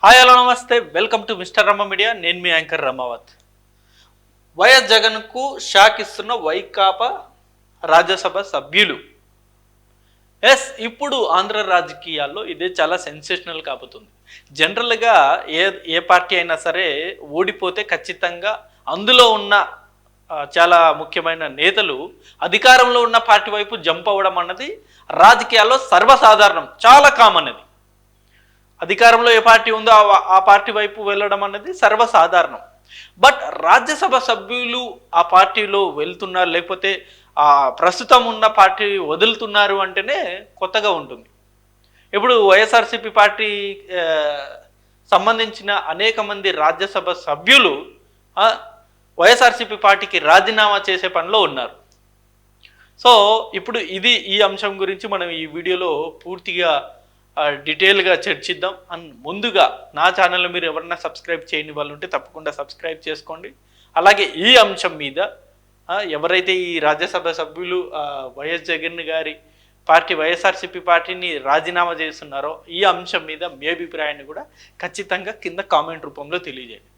Hi hello నమస్తే, welcome to mister రమ్మ media. నేను మీ యాంకర్ రమావత్. వైఎస్ జగన్కు షాక్ ఇస్తున్న వైకాపా రాజ్యసభ సభ్యులు. ఇప్పుడు ఆంధ్ర రాజకీయాల్లో ఇదే చాలా సెన్సేషనల్ కాబోతుంది. జనరల్గా ఏ పార్టీ అయినా సరే ఓడిపోతే ఖచ్చితంగా అందులో ఉన్న చాలా ముఖ్యమైన నేతలు అధికారంలో ఉన్న పార్టీ వైపు జంప్ అవ్వడం అన్నది రాజకీయాల్లో సర్వసాధారణం, చాలా కామన్. అది అధికారంలో ఏ పార్టీ ఉందో ఆ పార్టీ వైపు వెళ్ళడం అనేది సర్వసాధారణం. బట్ రాజ్యసభ సభ్యులు ఆ పార్టీలో వెళ్తున్నారు, లేకపోతే ప్రస్తుతం ఉన్న పార్టీ వదులుతున్నారు అంటేనే కొత్తగా ఉంటుంది. ఇప్పుడు వైఎస్ఆర్సీపీ పార్టీ సంబంధించిన అనేక మంది రాజ్యసభ సభ్యులు వైఎస్ఆర్సీపీ పార్టీకి రాజీనామా చేసే పనిలో ఉన్నారు. సో ఇప్పుడు ఈ అంశం గురించి మనం ఈ వీడియోలో పూర్తిగా డీటెయిల్గా చర్చిద్దాం. అండ్ ముందుగా నా ఛానల్లో మీరు ఎవరైనా సబ్స్క్రైబ్ చేయని వాళ్ళు ఉంటే తప్పకుండా సబ్స్క్రైబ్ చేసుకోండి. అలాగే ఈ అంశం మీద ఎవరైతే ఈ రాజ్యసభ సభ్యులు వైఎస్ జగన్ గారి పార్టీ వైఎస్ఆర్సీపీ పార్టీని రాజీనామా చేస్తున్నారో ఈ అంశం మీద మీ అభిప్రాయాన్ని కూడా ఖచ్చితంగా కింద కామెంట్ రూపంలో తెలియజేయండి.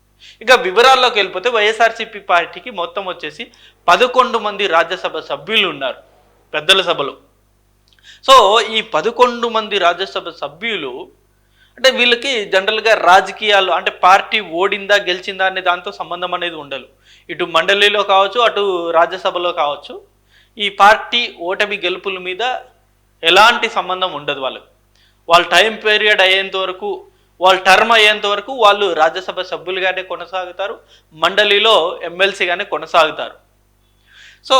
ఇక వివరాల్లోకి వెళ్ళిపోతే వైఎస్ఆర్సీపీ పార్టీకి మొత్తం వచ్చేసి 11 మంది రాజ్యసభ సభ్యులు ఉన్నారు పెద్దల సభలో. సో ఈ 11 మంది రాజ్యసభ సభ్యులు అంటే వీళ్ళకి జనరల్గా రాజకీయాలు అంటే పార్టీ ఓడిందా గెలిచిందా అనే దాంతో సంబంధం అనేది ఉండదు. ఇటు మండలిలో కావచ్చు, అటు రాజ్యసభలో కావచ్చు, ఈ పార్టీ ఓటమి గెలుపుల మీద ఎలాంటి సంబంధం ఉండదు. వాళ్ళ టైం పీరియడ్ అయ్యేంత వరకు, వాళ్ళ టర్మ్ అయ్యేంత వరకు వాళ్ళు రాజ్యసభ సభ్యులుగానే కొనసాగుతారు, మండలిలో ఎమ్మెల్సీగానే కొనసాగుతారు. సో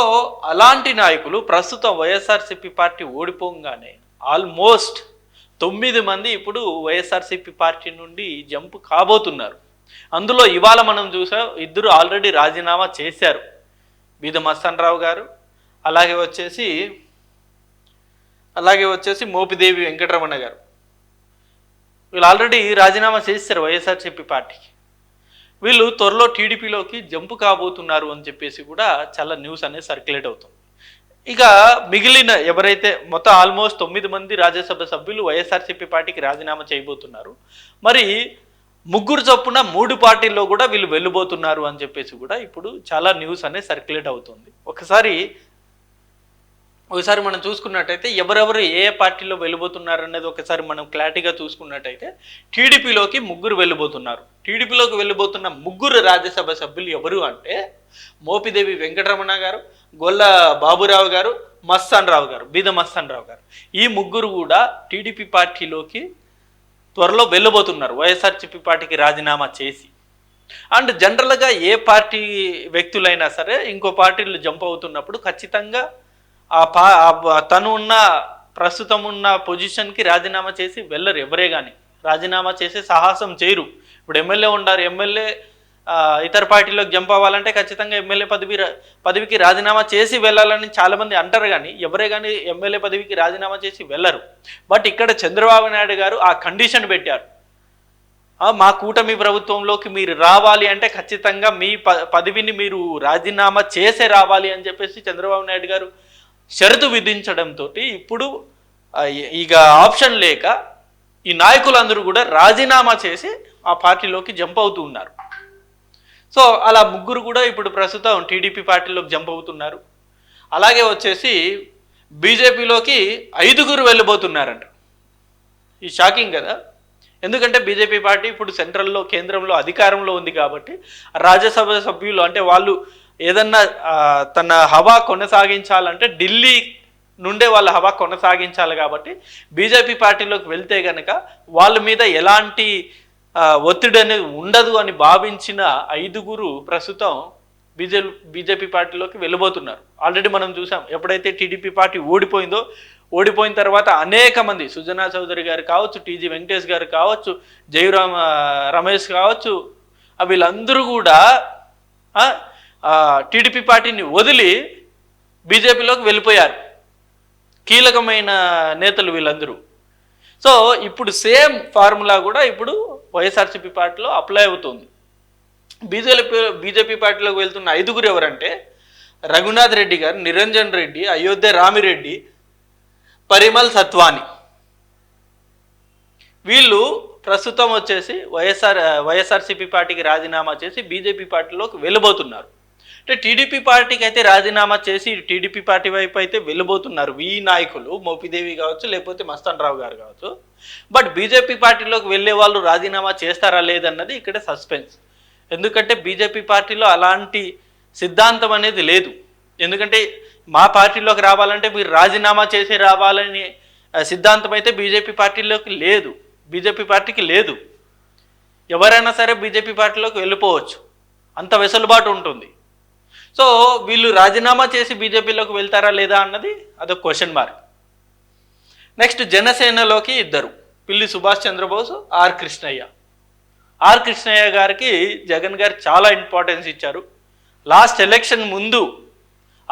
అలాంటి నాయకులు ప్రస్తుతం వైఎస్ఆర్సీపీ పార్టీ ఓడిపోగానే ఆల్మోస్ట్ 9 మంది ఇప్పుడు వైఎస్ఆర్సీపీ పార్టీ నుండి జంప్ కాబోతున్నారు. అందులో ఇవాళ మనం చూసాం, 2 ఆల్రెడీ రాజీనామా చేశారు. బీద మస్తాన్ రావు గారు, అలాగే వచ్చేసి మోపిదేవి వెంకటరమణ గారు. వీళ్ళు ఆల్రెడీ రాజీనామా చేశారు వైఎస్ఆర్సీపీ పార్టీకి. వీళ్ళు త్వరలో టీడీపీలోకి జంపు కాబోతున్నారు అని చెప్పేసి కూడా చాలా న్యూస్ అనేది సర్క్యులేట్ అవుతుంది. ఇక మిగిలిన ఎవరైతే మొత్తం ఆల్మోస్ట్ 9 మంది రాజ్యసభ సభ్యులు వైఎస్ఆర్సీపీ పార్టీకి రాజీనామా చేయబోతున్నారు. మరి 3 చొప్పున 3 పార్టీల్లో కూడా వీళ్ళు వెళ్ళిపోతున్నారు అని చెప్పేసి కూడా ఇప్పుడు చాలా న్యూస్ అనేది సర్క్యులేట్ అవుతుంది. ఒకసారి మనం చూసుకున్నట్టయితే ఎవరెవరు ఏ పార్టీలో వెళ్ళిపోతున్నారు అనేది ఒకసారి మనం క్లారిటీగా చూసుకున్నట్టయితే టీడీపీలోకి 3 వెళ్ళిపోతున్నారు. టీడీపీలోకి వెళ్ళిపోతున్న 3 రాజ్యసభ సభ్యులు ఎవరు అంటే మోపిదేవి వెంకటరమణ గారు, గొల్ల బాబురావు గారు, మస్తాన్ రావు గారు, బీద మస్తాన్ రావు గారు. ఈ 3 కూడా టీడీపీ పార్టీలోకి త్వరలో వెళ్ళిపోతున్నారు వైఎస్ఆర్సీపీ పార్టీకి రాజీనామా చేసి. అండ్ జనరల్గా ఏ పార్టీ వ్యక్తులైనా సరే ఇంకో పార్టీలు జంప్ అవుతున్నప్పుడు ఖచ్చితంగా తను ఉన్న ప్రస్తుతం ఉన్న పొజిషన్కి రాజీనామా చేసి వెళ్ళరు. ఎవరే కానీ రాజీనామా చేసే సాహసం చేయరు. ఇప్పుడు ఎమ్మెల్యే ఉండారు, ఎమ్మెల్యే ఇతర పార్టీలోకి జంప్ అవ్వాలంటే ఖచ్చితంగా ఎమ్మెల్యే పదవికి రాజీనామా చేసి వెళ్ళాలని చాలామంది అంటారు, కానీ ఎవరే కానీ ఎమ్మెల్యే పదవికి రాజీనామా చేసి వెళ్ళరు. బట్ ఇక్కడ చంద్రబాబు నాయుడు గారు ఆ కండిషన్ పెట్టారు. మా కూటమి ప్రభుత్వంలోకి మీరు రావాలి అంటే ఖచ్చితంగా మీ పదవిని మీరు రాజీనామా చేసే రావాలి అని చెప్పేసి చంద్రబాబు నాయుడు గారు షరతు విధించడంతో ఇప్పుడు ఇక ఆప్షన్ లేక ఈ నాయకులందరూ కూడా రాజీనామా చేసి ఆ పార్టీలోకి జంప్ అవుతూ ఉన్నారు. సో అలా 3 కూడా ఇప్పుడు ప్రస్తుతం టీడీపీ పార్టీలోకి జంప్ అవుతున్నారు. అలాగే వచ్చేసి బీజేపీలోకి 5 వెళ్ళిపోతున్నారంట. ఈ షాకింగ్ కదా. ఎందుకంటే బీజేపీ పార్టీ ఇప్పుడు సెంట్రల్లో, కేంద్రంలో అధికారంలో ఉంది కాబట్టి రాజ్యసభ సభ్యులు అంటే వాళ్ళు ఏదన్నా తన హవా కొనసాగించాలంటే ఢిల్లీ నుండే వాళ్ళ హవా కొనసాగించాలి. కాబట్టి బీజేపీ పార్టీలోకి వెళ్తే కనుక వాళ్ళ మీద ఎలాంటి ఒత్తిడి అనేది ఉండదు అని భావించిన 5 ప్రస్తుతం బీజేపీ పార్టీలోకి వెళ్ళిపోతున్నారు. ఆల్రెడీ మనం చూసాం, ఎప్పుడైతే టీడీపీ పార్టీ ఓడిపోయిన తర్వాత అనేక మంది, సుజనా చౌదరి గారు కావచ్చు, టీజీ వెంకటేష్ గారు కావచ్చు, జయరామ్ రమేష్ కావచ్చు, వీళ్ళందరూ కూడా టీడీపీ పార్టీని వదిలి బీజేపీలోకి వెళ్ళిపోయారు. కీలకమైన నేతలు వీళ్ళందరూ. సో ఇప్పుడు సేమ్ ఫార్ములా కూడా ఇప్పుడు వైఎస్ఆర్సీపీ పార్టీలో అప్లై అవుతుంది. బీజేపీ పార్టీలోకి వెళ్తున్న 5 ఎవరంటే రఘునాథ్ రెడ్డి గారు, నిరంజన్ రెడ్డి, అయోధ్య రామిరెడ్డి, పరిమల్ సత్వాని. వీళ్ళు ప్రస్తుతం వచ్చేసి వైఎస్ఆర్సీపీ పార్టీకి రాజీనామా చేసి బీజేపీ పార్టీలోకి వెళ్ళబోతున్నారు. అంటే టీడీపీ పార్టీకి అయితే రాజీనామా చేసి టీడీపీ పార్టీ వైపు అయితే వెళ్ళబోతున్నారు ఈ నాయకులు, మోపిదేవి కావచ్చు లేకపోతే మస్తాన్ రావు గారు కావచ్చు. బట్ బీజేపీ పార్టీలోకి వెళ్ళే వాళ్ళు రాజీనామా చేస్తారా లేదన్నది ఇక్కడ సస్పెన్స్. ఎందుకంటే బీజేపీ పార్టీలో అలాంటి సిద్ధాంతం అనేది లేదు. ఎందుకంటే మా పార్టీలోకి రావాలంటే మీరు రాజీనామా చేసి రావాలని సిద్ధాంతం అయితే బీజేపీ పార్టీలోకి లేదు, బీజేపీ పార్టీకి లేదు. ఎవరైనా సరే బీజేపీ పార్టీలోకి వెళ్ళిపోవచ్చు, అంత వెసులుబాటు ఉంటుంది. సో వీళ్ళు రాజీనామా చేసి బీజేపీలోకి వెళ్తారా లేదా అన్నది అదొక క్వశ్చన్ మార్క్. నెక్స్ట్ జనసేనలోకి ఇద్దరు, పిల్లి సుభాష్ చంద్రబోస్, ఆర్ కృష్ణయ్య. ఆర్ కృష్ణయ్య గారికి జగన్ గారు చాలా ఇంపార్టెన్స్ ఇచ్చారు. లాస్ట్ ఎలక్షన్ ముందు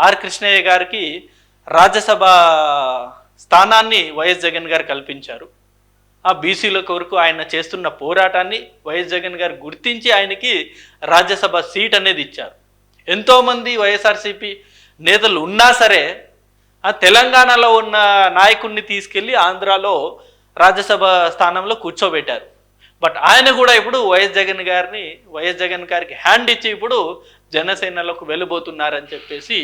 ఆర్ కృష్ణయ్య గారికి రాజ్యసభ స్థానాన్ని వైఎస్ జగన్ గారు కల్పించారు. ఆ బీసీల కొరకు ఆయన చేస్తున్న పోరాటాన్ని వైఎస్ జగన్ గారు గుర్తించి ఆయనకి రాజ్యసభ సీట్ అనేది ఇచ్చారు. ఎంతోమంది వైఎస్ఆర్సీపీ నేతలు ఉన్నా సరే తెలంగాణలో ఉన్న నాయకుడిని తీసుకెళ్ళి ఆంధ్రాలో రాజ్యసభ స్థానంలో కూర్చోబెట్టారు. బట్ ఆయన కూడా ఇప్పుడు వైఎస్ జగన్ గారికి హ్యాండ్ ఇచ్చి ఇప్పుడు జనసేనలోకి వెళ్ళబోతున్నారని చెప్పేసి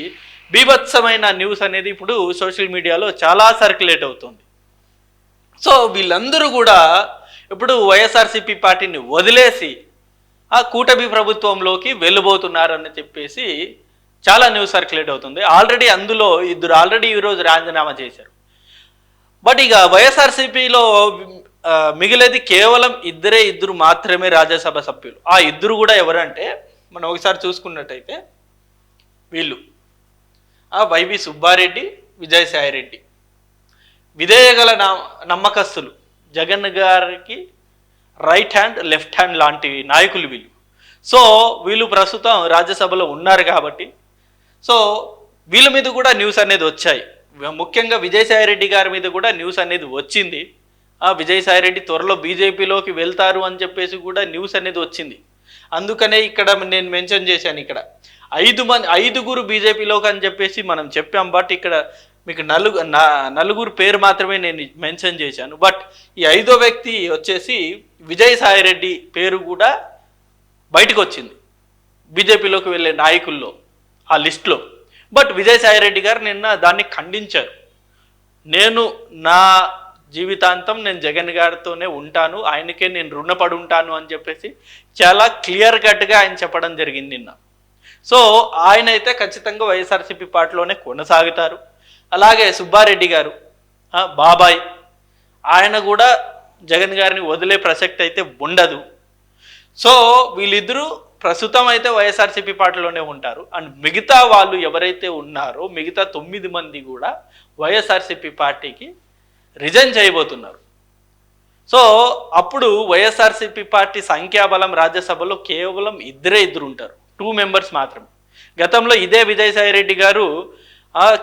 బీభత్సమైన న్యూస్ అనేది ఇప్పుడు సోషల్ మీడియాలో చాలా సర్క్యులేట్ అవుతుంది. సో వీళ్ళందరూ కూడా ఇప్పుడు వైఎస్ఆర్సీపీ పార్టీని వదిలేసి ఆ కూటమి ప్రభుత్వంలోకి వెళ్ళబోతున్నారని చెప్పేసి చాలా న్యూస్ సర్క్యులేట్ అవుతుంది. ఆల్రెడీ అందులో ఇద్దరు ఈరోజు రాజీనామా చేశారు. బట్ ఇక వైఎస్ఆర్సీపీలో మిగిలేది కేవలం ఇద్దరు మాత్రమే రాజ్యసభ సభ్యులు. ఆ ఇద్దరు కూడా ఎవరంటే మనం ఒకసారి చూసుకున్నట్టయితే వీళ్ళు వైవి సుబ్బారెడ్డి, విజయసాయిరెడ్డి, విధేయగల నమ్మకస్తులు, జగన్ గారికి రైట్ హ్యాండ్ లెఫ్ట్ హ్యాండ్ లాంటి నాయకులు వీళ్ళు. సో వీళ్ళు ప్రస్తుతం రాజ్యసభలో ఉన్నారు కాబట్టి సో వీళ్ళ మీద కూడా న్యూస్ అనేది వచ్చాయి. ముఖ్యంగా విజయసాయిరెడ్డి గారి మీద కూడా న్యూస్ అనేది వచ్చింది. విజయసాయిరెడ్డి త్వరలో బీజేపీలోకి వెళ్తారు అని చెప్పేసి కూడా న్యూస్ అనేది వచ్చింది. అందుకనే ఇక్కడ నేను మెన్షన్ చేశాను, ఇక్కడ 5 బీజేపీలోకి అని చెప్పేసి మనం చెప్పాం. బట్ ఇక్కడ మీకు నలుగురు పేరు మాత్రమే నేను మెన్షన్ చేశాను. బట్ ఈ 5వ వ్యక్తి వచ్చేసి విజయసాయిరెడ్డి పేరు కూడా బయటకు వచ్చింది బీజేపీలోకి వెళ్ళే నాయకుల్లో ఆ లిస్టులో. బట్ విజయసాయిరెడ్డి గారు నిన్న దాన్ని ఖండించారు. నా జీవితాంతం నేను జగన్ గారితోనే ఉంటాను, ఆయనకే నేను రుణపడి ఉంటాను అని చెప్పేసి చాలా క్లియర్ కట్గా ఆయన చెప్పడం జరిగింది నిన్న. సో ఆయన అయితే ఖచ్చితంగా వైఎస్ఆర్సీపీ పార్టీలోనే కొనసాగుతారు. అలాగే సుబ్బారెడ్డి గారు బాబాయ్, ఆయన కూడా జగన్ గారిని వదిలే ప్రసక్తి అయితే ఉండదు. సో వీళ్ళిద్దరూ ప్రస్తుతం అయితే వైఎస్ఆర్సీపీ పార్టీలోనే ఉంటారు. అండ్ మిగతా వాళ్ళు ఎవరైతే ఉన్నారో మిగతా 9 మంది కూడా వైఎస్ఆర్సీపీ పార్టీకి రిజైన్ చేయబోతున్నారు. సో అప్పుడు వైఎస్ఆర్సీపీ పార్టీ సంఖ్యాబలం రాజ్యసభలో కేవలం ఇద్దరు ఉంటారు, 2 మెంబర్స్ మాత్రమే. గతంలో ఇదే విజయసాయిరెడ్డి గారు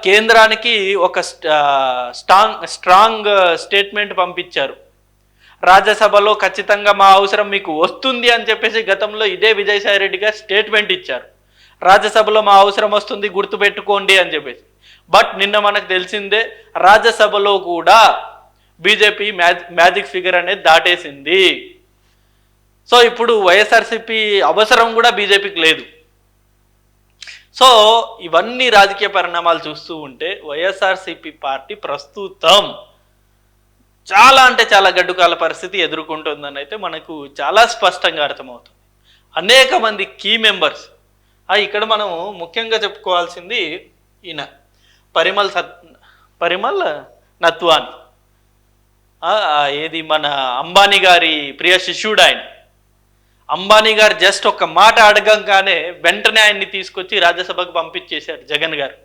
కేంద్రానికి ఒక స్ట్రాంగ్ స్టేట్మెంట్ పంపించారు. రాజ్యసభలో ఖచ్చితంగా మా అవసరం మీకు వస్తుంది అని చెప్పేసి గతంలో ఇదే విజయసాయిరెడ్డి గారు స్టేట్మెంట్ ఇచ్చారు. రాజ్యసభలో మా అవసరం వస్తుంది గుర్తుపెట్టుకోండి అని చెప్పేసి. బట్ నిన్న మనకు తెలిసిందే రాజ్యసభలో కూడా బీజేపీ మ్యాజిక్ ఫిగర్ అనేది దాటేసింది. సో ఇప్పుడు వైఎస్ఆర్సీపీ అవసరం కూడా బీజేపీకి లేదు. సో ఇవన్నీ రాజకీయ పరిణామాలు చూస్తూ ఉంటే వైఎస్ఆర్సీపీ పార్టీ ప్రస్తుతం చాలా అంటే చాలా గడ్డుకాల పరిస్థితి ఎదుర్కొంటుందని అయితే మనకు చాలా స్పష్టంగా అర్థమవుతుంది. అనేక మంది కీ మెంబర్స్ ఇక్కడ మనం ముఖ్యంగా చెప్పుకోవాల్సింది ఈయన పరిమల్ నత్వాని, ఏది మన అంబానీ గారి ప్రియ శిష్యుడు ఆయన. అంబానీ గారు జస్ట్ ఒక మాట అడగంగానే వెంటనే ఆయన్ని తీసుకొచ్చి రాజ్యసభకు పంపించేశారు జగన్ గారు.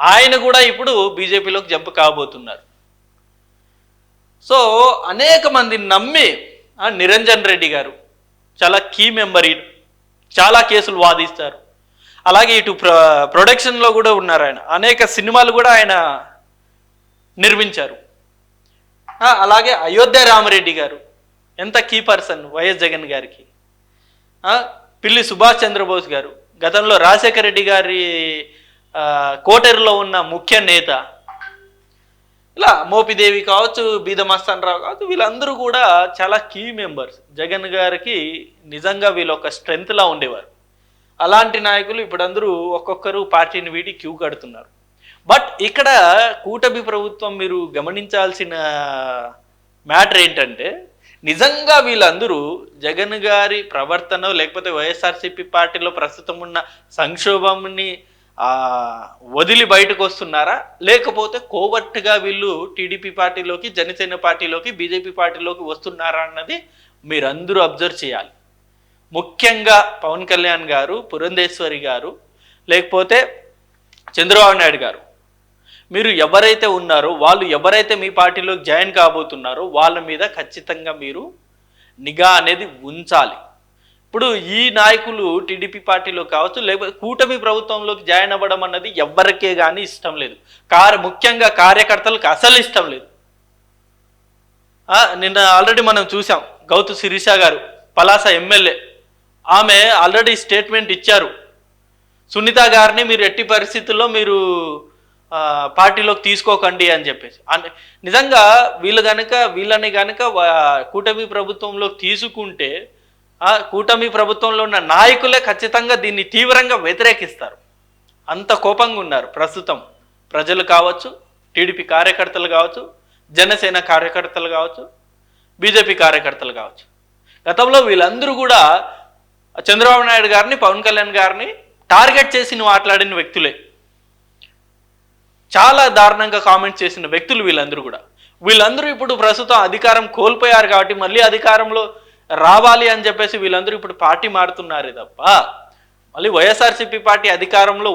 ఆయన కూడా ఇప్పుడు బీజేపీలోకి జంప్ కాబోతున్నారు. సో అనేక మందిని నమ్మి నిరంజన్ రెడ్డి గారు చాలా కీ మెంబర్, చాలా కేసులు వాదిస్తారు. అలాగే ఇటు ప్రొడక్షన్లో కూడా ఉన్నారు ఆయన, అనేక సినిమాలు కూడా ఆయన నిర్మించారు. అలాగే అయోధ్య రామరెడ్డి గారు ఎంత కీ పర్సన్ వైఎస్ జగన్ గారికి. పిల్లి సుభాష్ చంద్రబోస్ గారు గతంలో రాజశేఖర రెడ్డి గారి కోటరులో ఉన్న ముఖ్య నేత. ఇలా మోపిదేవి కావచ్చు, బీదమస్తాన్ రావు కావచ్చు, వీళ్ళందరూ కూడా చాలా కీ మెంబర్స్. జగన్ గారికి నిజంగా వీళ్ళు ఒక స్ట్రెంగ్త్లా ఉండేవారు. అలాంటి నాయకులు ఇప్పుడు అందరూ ఒక్కొక్కరు పార్టీని వీడి క్యూ కడుతున్నారు. బట్ ఇక్కడ కూటమి ప్రభుత్వం మీరు గమనించాల్సిన మ్యాటర్ ఏంటంటే, నిజంగా వీళ్ళందరూ జగన్ గారి ప్రవర్తన లేకపోతే వైఎస్ఆర్సీపీ పార్టీలో ప్రస్తుతం ఉన్న సంక్షోభంని వదిలి బయటకు వస్తున్నారా, లేకపోతే కోవర్ట్గా వీళ్ళు టీడీపీ పార్టీలోకి, జనసేన పార్టీలోకి, బీజేపీ పార్టీలోకి వస్తున్నారా అన్నది మీరందరూ అబ్జర్వ్ చేయాలి. ముఖ్యంగా పవన్ కళ్యాణ్ గారు, పురంధేశ్వరి గారు, లేకపోతే చంద్రబాబు నాయుడు గారు, మీరు ఎవరైతే ఉన్నారో వాళ్ళు ఎవరైతే మీ పార్టీలోకి జాయిన్ కాబోతున్నారో వాళ్ళ మీద ఖచ్చితంగా మీరు నిఘా అనేది ఉంచాలి. ఇప్పుడు ఈ నాయకులు టీడీపీ పార్టీలో కావచ్చు, లేకపోతే కూటమి ప్రభుత్వంలోకి జాయిన్ అవ్వడం అన్నది ఎవరికే కానీ ఇష్టం లేదు. ముఖ్యంగా కార్యకర్తలకు అసలు ఇష్టం లేదు. నిన్న ఆల్రెడీ మనం చూసాం, గౌతు శిరీష గారు పలాస ఎమ్మెల్యే, ఆమె ఆల్రెడీ స్టేట్మెంట్ ఇచ్చారు, సునీత గారిని మీరు ఎట్టి పరిస్థితుల్లో మీరు పార్టీలోకి తీసుకోకండి అని చెప్పేసి. నిజంగా వీళ్ళని కనుక కూటమి ప్రస్తుతంలోకి తీసుకుంటే కూటమి ప్రభుత్వంలో ఉన్న నాయకులే ఖచ్చితంగా దీన్ని తీవ్రంగా వ్యతిరేకిస్తారు. అంత కోపంగా ఉన్నారు ప్రస్తుతం ప్రజలు కావచ్చు, టీడీపీ కార్యకర్తలు కావచ్చు, జనసేన కార్యకర్తలు కావచ్చు, బీజేపీ కార్యకర్తలు కావచ్చు. గతంలో వీళ్ళందరూ కూడా చంద్రబాబు నాయుడు గారిని, పవన్ కళ్యాణ్ గారిని టార్గెట్ చేసి మాట్లాడిన వ్యక్తులే. చాలా దారుణంగా కామెంట్ చేసిన వ్యక్తులు వీళ్ళందరూ ఇప్పుడు ప్రస్తుతం అధికారం కోల్పోయారు కాబట్టి మళ్ళీ అధికారంలో రావాలి అని చెప్పేసి వీళ్ళందరూ ఇప్పుడు పార్టీ మారుతున్నారే తప్ప, మళ్ళీ వైఎస్ఆర్సీపీ పార్టీ అధికారంలో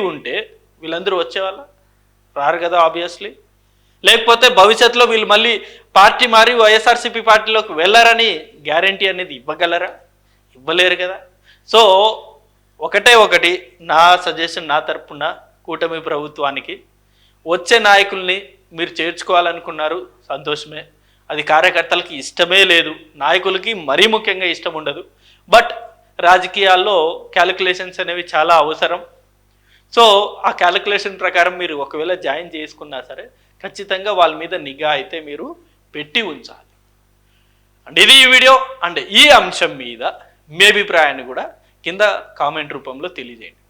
ఉంటే వీళ్ళందరూ వచ్చేవాళ్ళ రారు కదా ఆబ్వియస్లీ. లేకపోతే భవిష్యత్తులో వీళ్ళు మళ్ళీ పార్టీ మారి వైఎస్ఆర్సీపీ పార్టీలోకి వెళ్ళరని గ్యారంటీ అనేది ఇవ్వగలరా? ఇవ్వలేరు కదా. సో ఒకటి నా సజెషన్, నా తరపున కూటమి ప్రభుత్వానికి, వచ్చే నాయకుల్ని మీరు చేర్చుకోవాలనుకున్నారు సంతోషమే, అది కార్యకర్తలకి ఇష్టమే లేదు, నాయకులకి మరీ ముఖ్యంగా ఇష్టం ఉండదు. బట్ రాజకీయాల్లో క్యాలిక్యులేషన్స్ అనేవి చాలా అవసరం. సో ఆ క్యాలిక్యులేషన్ ప్రకారం మీరు ఒకవేళ జాయిన్ చేసుకున్నా సరే ఖచ్చితంగా వాళ్ళ మీద నిఘా అయితే మీరు పెట్టి ఉంచాలి. అండ్ ఇది ఈ వీడియో. అండ్ ఈ అంశం మీద మీ అభిప్రాయాన్ని కూడా కింద కామెంట్ రూపంలో తెలియజేయండి.